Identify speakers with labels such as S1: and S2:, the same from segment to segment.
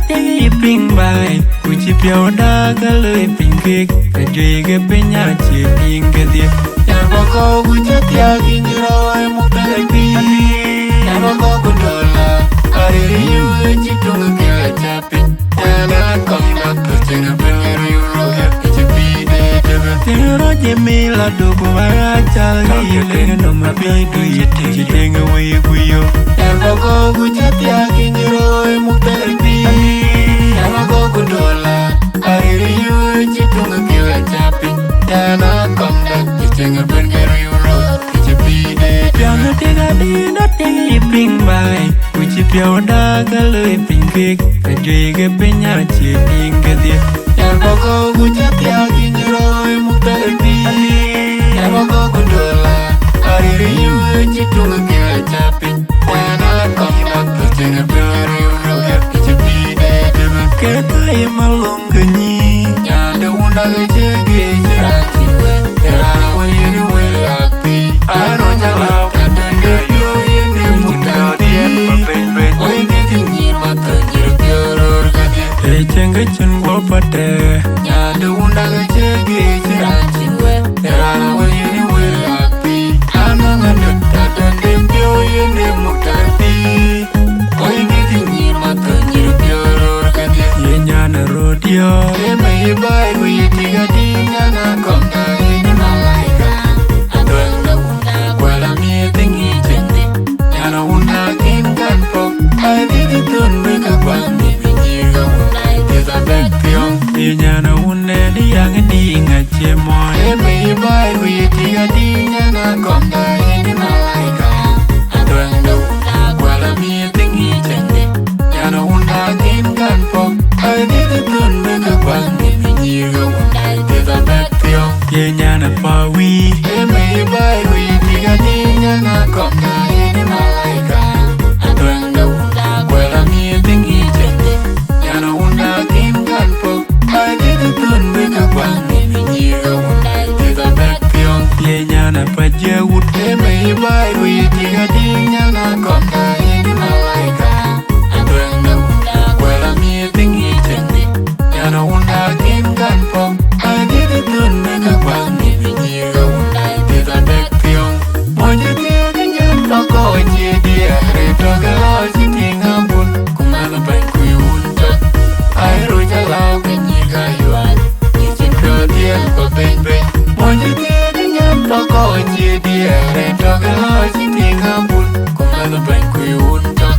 S1: tegi ping bai kuchi piao da galoi ping kek kajwege penya chi ping kedia ya bako kuchi tia kinjiro ai mukta pi ya bako kudola ariyu chitung ke chapi ya na kongna kuchenga pengeru yuro ya kichipi de debe tero jemila dugu maracha gile no mabi du yete chitenga wei kuyo ya bako kuchi tia kinjiro ai mukta pi ya bako kudola ariyu chitung ke chapi ya na kongna kuchenga pengeru yuro kichipi de piano tega di no tegi ping bai kuchi piao da galoi ping kek kajwege penya chi ping kedia ya bako kuchi tia kinjiro ai mukta pi ya bako kudola ariyu chitung ke chapi ya na kongna kuchenga pengeru yuro kichipi de debe ketai malung kenyi ya de unda gejege jerati era wayeni welapi aro jala kadenge yo yene mutati oy ngi mata jiror kadi e chenga chen go pate ya de unda gejege jerati era wayeni welapi ana ngada kadenge yo yene mutati oy ngi mata jiror kadi yenyana rodio e mai bai wi tiga dinya na konga ni malaika adwanga una kwala mi tingi chende yana una kin kan po ai di tun me ka kwani binyiga una teza bektion yenyana una di yang di ngache mo e mai bai wi tiga dinya na konga ni malaika adwanga una kwala mi tingi chende yana una kin kan po ai di tun me ka kwani binyiga una teza bektion yenyana pawi e mai bai wi tiga dinya na konga ni malaika adwanga una kwala mi tingi chende yana una kin kan po ai di tun me ka kwani binyiga una teza bektion yenyana pajewut e mai bai wi tiga dinya na konga ni malaika adwanga una kwala mi tingi chende yana una kin kan po ai di tun me ka kwani binyiga una teza bektion moje tiga nyam toko je dia reto galo sitinga bun kumana bai kuyunta ai roja lau binyiga yuan yichin pro dia ko bebe moje tiga nyam toko je dia reto galo sitinga bun kumana bai kuyunta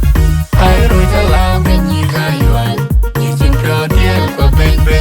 S1: ai roja lau binyiga yuan yichin pro dia ko bebe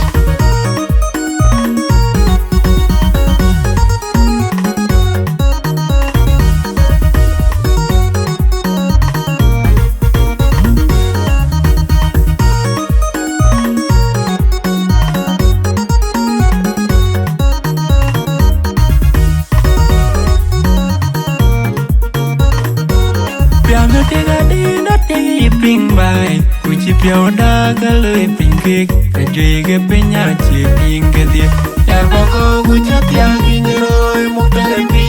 S1: piano tega di no tegi ping bai kuchi piao da galoi ping kek kajwege penya chi ping kedia ya bako kuchi tia kinjiro ai mukta pi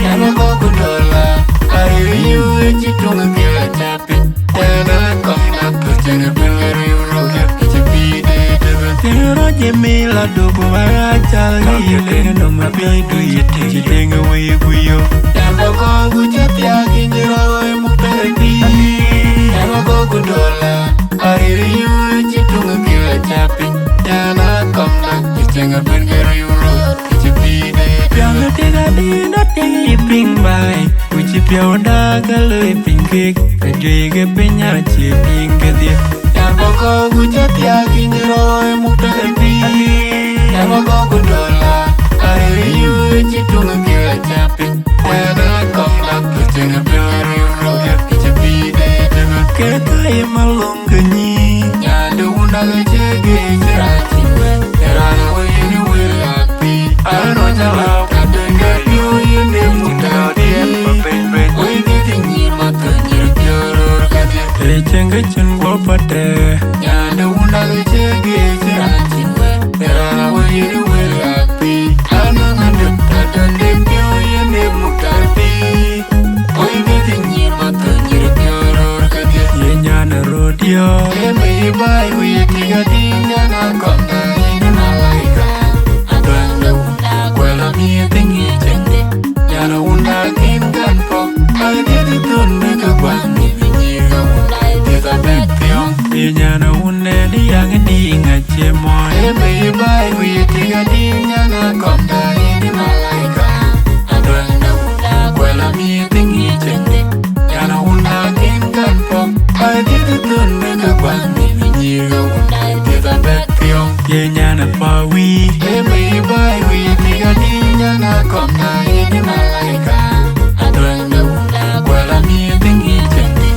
S1: ya bako kudola ariyu chitung ke chapi ya na kongna kuchenga pengeru yuro kichipi de debe tero jemila dugu maracha gile no mabi du yete chitenga wei kuyo ya bako kuchi tia kinjiro ai mukta pi ya bako kudola ariyu chitung ke chapi ya na kongna kuchenga pengeru yuro kichipi de piano tega di no tegi ping bai kuchi piao da galoi ping kek kajwege penya chi ping kedia ya bako kuchi tia kinjiro ai mukta pi ya bako kudola ariyu chitung ke chapi ya na kongna kuchenga pengeru yuro kichipi de debe ketai malung kenyi ya de unda gejege jerati era wayeni welapi aro jala kadenge yo yene mutati oy ngi mata jiror kadi e chenga chen go pate ya de unda gejege jerati era wayeni welapi ana ngade kadenge yo yene mutati oy ngi mata jiror kadi yenyana rodio Eme bai we tiga dinya na konda ini malaika. Adana unda kwela mi tingi jende. Yana unda kingan po. Adi ditun beka kwani vinyiga unda teta bektiong. Yana unda di yang di ngache mo. Eme bai we tiga dinya na konda ini malaika. Adana unda kwela mi tingi jende. Yana unda kingan po. Adi ditun beka kwani vinyiga unda teta bektiong. Yana pawi. Eme bai we tiga dinya na konda ini malaika. Adana unda kwela mi tingi jende.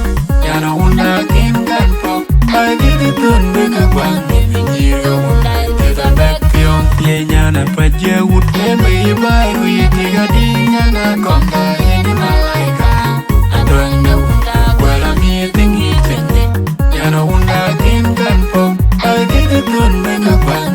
S1: Yana unda kingan po. Adi ditun beka kwani vinyiga unda teta bektiong. Yana pajawut. Eme bai we tiga dinya na konda ini malaika. Adana unda kwela mi tingi jende. Yana unda kingan po. Adi ditun beka kwani